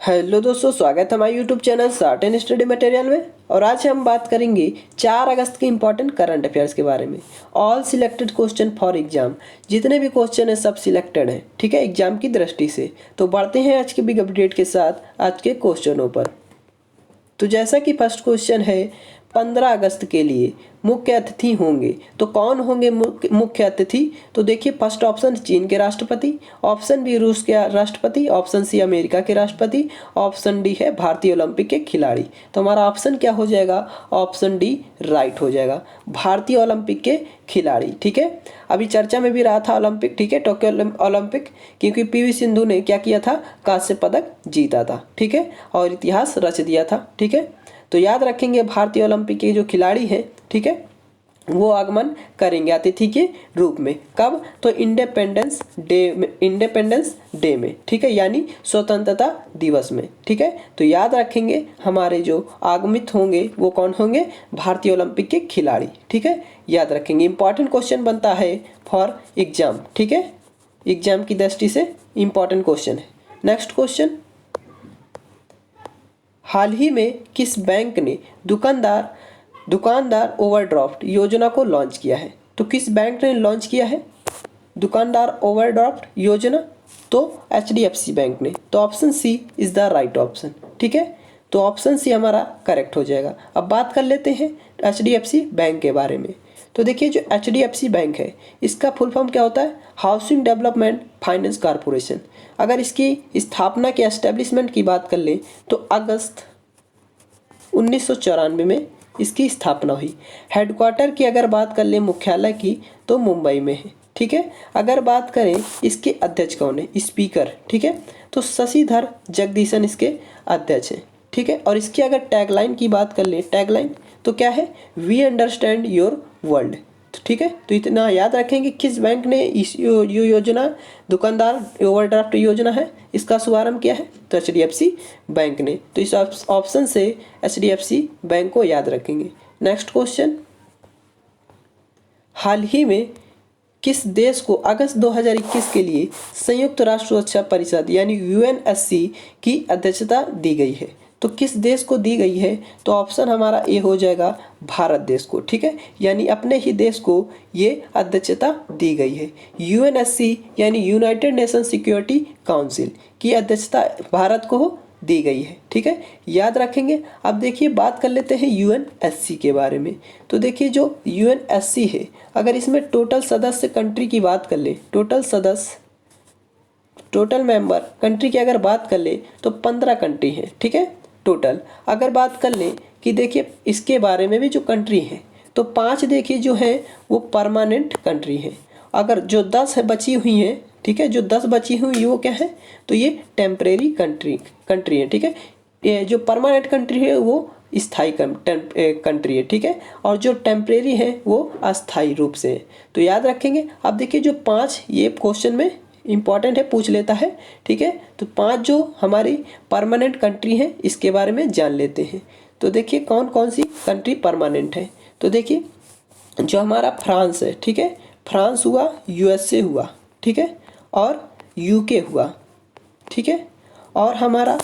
Hello दोस्तों, स्वागत है हमारे YouTube channel short and study material में। और आज हम बात करेंगे 4 अगस्त के इंपॉर्टेंट करंट अफेयर्स के बारे में। All selected question for exam, जितने भी क्वेश्चन हैं सब सिलेक्टेड हैं, ठीक है, एग्जाम की दृष्टि से। तो बढ़ते हैं आज के बिग अपडेट के साथ आज के क्वेश्चनों पर। तो जैसा कि फर्स्ट क्वेश्चन है, 15 अगस्त के लिए मुख्य अतिथि होंगे। तो कौन होंगे मुख्य अतिथि? तो देखिए, फर्स्ट ऑप्शन चीन के राष्ट्रपति, ऑप्शन बी रूस के राष्ट्रपति, ऑप्शन सी अमेरिका के राष्ट्रपति, ऑप्शन डी है भारतीय ओलंपिक के खिलाड़ी। तो हमारा ऑप्शन क्या हो जाएगा? ऑप्शन डी राइट हो जाएगा, भारतीय ओलंपिक के खिलाड़ी। ठीक है, अभी चर्चा में भी रहा था ओलंपिक, ठीक है, टोक्यो ओलंपिक, क्योंकि पीवी सिंधु ने क्या किया था? कांस्य पदक जीता था, ठीक है, और इतिहास रच दिया था। ठीक है, तो याद रखेंगे भारतीय ओलंपिक के जो खिलाड़ी हैं, ठीक है, वो आगमन करेंगे अतिथि के रूप में। कब? तो इंडिपेंडेंस डे में, ठीक है, यानी स्वतंत्रता दिवस में। ठीक है, तो याद रखेंगे हमारे जो आगमित होंगे वो कौन होंगे? भारतीय ओलंपिक के खिलाड़ी। ठीक है, याद रखेंगे। इंपॉर्टेंट क्वेश्चन बनता है फॉर एग्जाम, ठीक है, एग्जाम की दृष्टि से इंपॉर्टेंट क्वेश्चन है। नेक्स्ट क्वेश्चन, हाल ही में किस बैंक ने दुकानदार ओवरड्राफ्ट योजना को लॉन्च किया है? तो किस बैंक ने लॉन्च किया है दुकानदार ओवरड्राफ्ट योजना? तो HDFC बैंक ने। तो option C is the right option. ठीक है, तो ऑप्शन सी हमारा करेक्ट हो जाएगा। अब बात कर लेते हैं HDFC बैंक के बारे में। तो देखिए, जो HDFC बैंक है, इसका फुल फॉर्म क्या होता है? Housing development finance corporation. अगर इसकी स्थापना के एस्टेब्लिशमेंट की बात कर लें तो अगस्त 1994 में इसकी स्थापना हुई। हेडक्वार्टर की अगर बात कर लें मुख्यालय की, तो मुंबई में है। ठीक है, अगर बात करें इसके अध्यक्ष कौन है? स्पीकर, ठीक है, तो शशिधर जगदीशन इसके अध्यक्ष हैं। ठीक है, और इसकी अगर टैगलाइन की बात कर लें, टैगलाइन तो क्या है? We understand your world. ठीक है, तो इतना याद रखेंगे किस बैंक ने इस योजना दुकानदार ओवरड्राफ्ट योजना है, इसका शुभारंभ किया है? तो HDFC बैंक ने। तो इस ऑप्शन से HDFC बैंक को याद रखेंगे। नेक्स्ट क्वेश्चन, हाल ही में किस देश को अगस्त 2021 के लिए संयुक्त राष्ट्र सुरक्षा परिषद यानी UNSC की अध्यक्षता दी गई है? तो किस देश को दी गई है? तो ऑप्शन हमारा ए हो जाएगा, भारत देश को। ठीक है, यानी अपने ही देश को ये अध्यक्षता दी गई है। UNSC यानी यूनाइटेड नेशन सिक्योरिटी काउंसिल की अध्यक्षता भारत को दी गई है। ठीक है, याद रखेंगे। अब देखिए, बात कर लेते हैं UNSC के बारे में। तो देखिए, जो UNSC है, अगर इसमें टोटल सदस्य कंट्री की बात कर ले, टोटल मेंबर कंट्री की अगर बात कर ले तो 15 कंट्री है। ठीक है, टोटल अगर बात कर ले कि देखिए इसके बारे में भी जो कंट्री है, तो 5 देखिए जो है वो परमानेंट कंट्री है। अगर जो 10 बची हुई हैं, ठीक है, जो 10 बची हुई वो क्या है? तो ये टेम्परेरी कंट्री है। ठीक है, ये जो परमानेंट कंट्री है वो स्थायी कंट्री है। ठीक है, और जो टेम्परेरी है वो अस्थायी रूप से है। तो याद रखेंगे। अब देखिए, जो 5 ये क्वेश्चन में इंपॉर्टेंट है, पूछ लेता है। ठीक है, तो 5 जो हमारी परमानेंट कंट्री है इसके बारे में जान लेते हैं। तो देखिए, कौन कौन सी कंट्री परमानेंट है? तो देखिए, जो हमारा फ्रांस है, ठीक है, फ्रांस हुआ, USA हुआ, ठीक है, और UK हुआ, ठीक है, और हमारा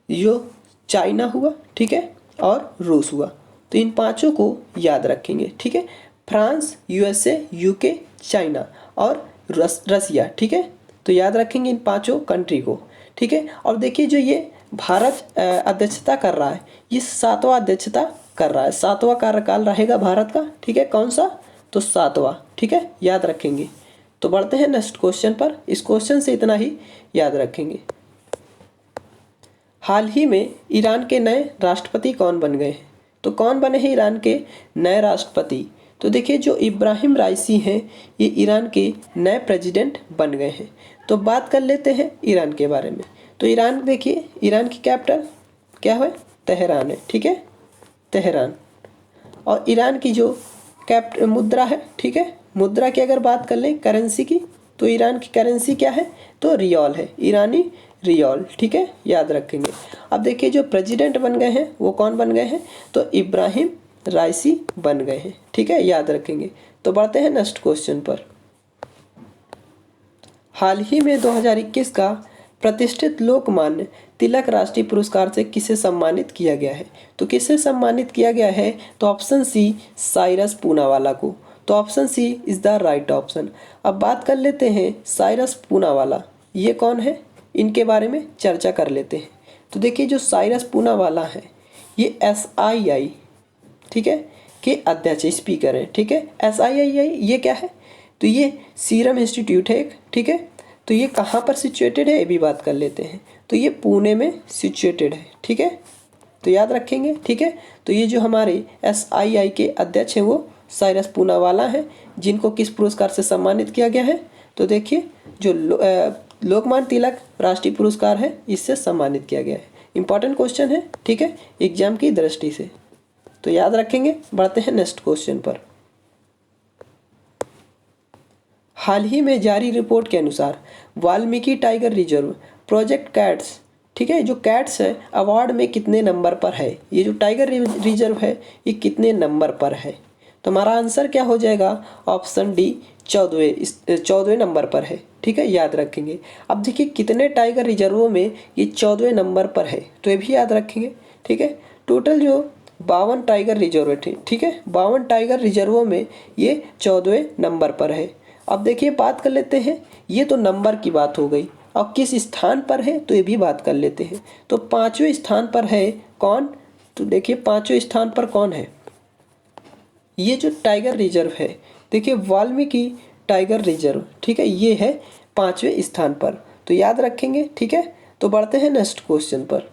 जो चाइना हुआ, ठीक है, और रूस हुआ। तो इन 5 को याद रखेंगे। ठीक है, फ्रांस, USA, UK, चाइना और रसिया। ठीक है, तो याद रखेंगे इन 5 कंट्री को। ठीक है, और देखिए, जो ये भारत अध्यक्षता कर रहा है, ये 7वां अध्यक्षता कर रहा है। 7वां कार्यकाल रहेगा भारत का। ठीक है, कौन सा? तो 7वां। ठीक है, याद रखेंगे। तो बढ़ते हैं नेक्स्ट क्वेश्चन पर। इस क्वेश्चन से इतना ही याद रखेंगे। हाल ही में ईरान के नए राष्ट्रपति कौन बन गए हैं? तो कौन बने हैं ईरान के नए राष्ट्रपति? तो देखिए, जो इब्राहिम राइसी हैं, ये ईरान के नए प्रेसिडेंट बन गए हैं। तो बात कर लेते हैं ईरान के बारे में। तो ईरान देखिए, ईरान की कैपिटल क्या है? तेहरान है। ठीक है, तेहरान। और ईरान की जो मुद्रा है, ठीक है, मुद्रा की अगर बात कर लें करेंसी की, तो ईरान की करेंसी क्या है? तो रियाल है, ईरानी रियाल। ठीक है, याद रखेंगे। अब देखिए, जो प्रेसिडेंट बन गए हैं वो कौन बन गए हैं? तो इब्राहिम राइसी बन गए हैं। ठीक है, याद रखेंगे। तो बढ़ते हैं नेक्स्ट क्वेश्चन पर। हाल ही में 2021 का प्रतिष्ठित लोकमान्य तिलक राष्ट्रीय पुरस्कार से किसे सम्मानित किया गया है? तो किसे सम्मानित किया गया है? तो ऑप्शन सी, साइरस पूनावाला को। तो option C is the right option. अब बात कर लेते हैं साइरस पूनावाला, ये कौन है, इनके बारे में चर्चा कर लेते हैं। तो देखिए जो साइरस पूनावाला है ये SII, ठीक है, के अध्यक्ष स्पीकर हैं, ठीक है। SII ये क्या है? तो ये सीरम इंस्टीट्यूट है एक, ठीक है। तो ये कहाँ पर सिचुएटेड है ये भी बात कर लेते हैं। तो ये पुणे में सिचुएटेड है, ठीक है, तो याद रखेंगे, ठीक है। तो ये जो हमारे SII के अध्यक्ष हैं वो साइरस पूनावाला हैं, जिनको किस पुरस्कार से सम्मानित किया गया है? तो देखिए जो लोकमान्य तिलक राष्ट्रीय पुरस्कार है इससे सम्मानित किया गया है। इंपॉर्टेंट क्वेश्चन है, ठीक है, एग्जाम की दृष्टि से, तो याद रखेंगे। बढ़ते हैं नेक्स्ट क्वेश्चन पर। हाल ही में जारी रिपोर्ट के अनुसार Valmiki tiger reserve project cats, ठीक है, जो कैट्स है अवार्ड में कितने नंबर पर है? ये जो टाइगर रिजर्व है ये कितने नंबर पर है? तो हमारा आंसर क्या हो जाएगा? ऑप्शन डी, 14वें नंबर पर है, ठीक है, याद रखेंगे। अब देखिए कितने टाइगर रिजर्वों में ये 14वें नंबर पर है, तो ये भी याद रखेंगे, ठीक है। टोटल जो 52 टाइगर रिजर्व थे, ठीक है, 52 टाइगर रिजर्वों में ये 14वें नंबर पर है। अब देखिए बात कर लेते हैं, ये तो नंबर की बात हो गई, अब किस स्थान पर है तो ये भी बात कर लेते हैं। तो 5वें स्थान पर है कौन? तो देखिए 5वें स्थान पर कौन है? ये जो टाइगर रिजर्व है, देखिए वाल्मीकि टाइगर रिजर्व, ठीक है, ये है 5वें स्थान पर, तो याद रखेंगे, ठीक है। तो बढ़ते हैं नेक्स्ट क्वेश्चन पर।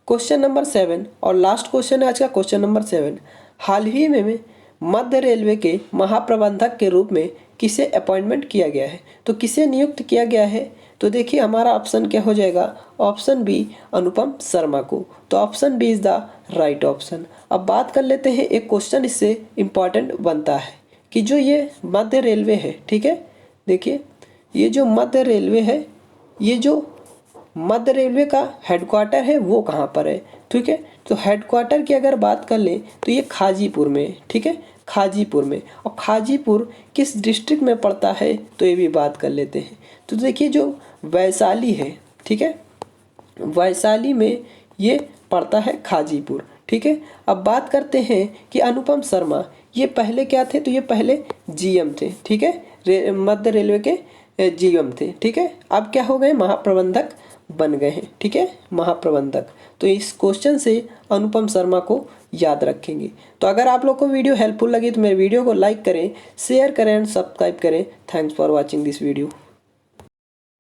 क्वेश्चन नंबर 7 और लास्ट क्वेश्चन है आज का, क्वेश्चन नंबर 7। हाल ही में मध्य रेलवे के महाप्रबंधक के रूप में किसे अपॉइंटमेंट किया गया है? तो किसे नियुक्त किया गया है? तो देखिए हमारा ऑप्शन क्या हो जाएगा? ऑप्शन बी, अनुपम शर्मा को। तो option B is the right option. अब बात कर लेते हैं, एक क्वेश्चन इससे इम्पॉर्टेंट बनता है कि जो ये मध्य रेलवे है, ठीक है, देखिए ये जो मध्य रेलवे है, ये जो मध्य रेलवे का हेडक्वार्टर है वो कहाँ पर है? ठीक है, तो हेडक्वार्टर की अगर बात कर लें तो ये खाजीपुर में है, ठीक है, खाजीपुर में। और खाजीपुर किस डिस्ट्रिक्ट में पड़ता है तो ये भी बात कर लेते हैं। तो देखिए जो वैशाली है, ठीक है, वैशाली में ये पड़ता है खाजीपुर, ठीक है। अब बात करते हैं कि अनुपम शर्मा ये पहले क्या थे? तो ये पहले GM थे, ठीक है, मध्य रेलवे के GM थे, ठीक है। अब क्या हो गए? महाप्रबंधक बन गए हैं, ठीक है, महाप्रबंधक। तो इस क्वेश्चन से अनुपम शर्मा को याद रखेंगे। तो अगर आप लोग को वीडियो हेल्पफुल लगी तो मेरे वीडियो को लाइक करें, शेयर करें एंड सब्सक्राइब करें। Thanks for watching this video.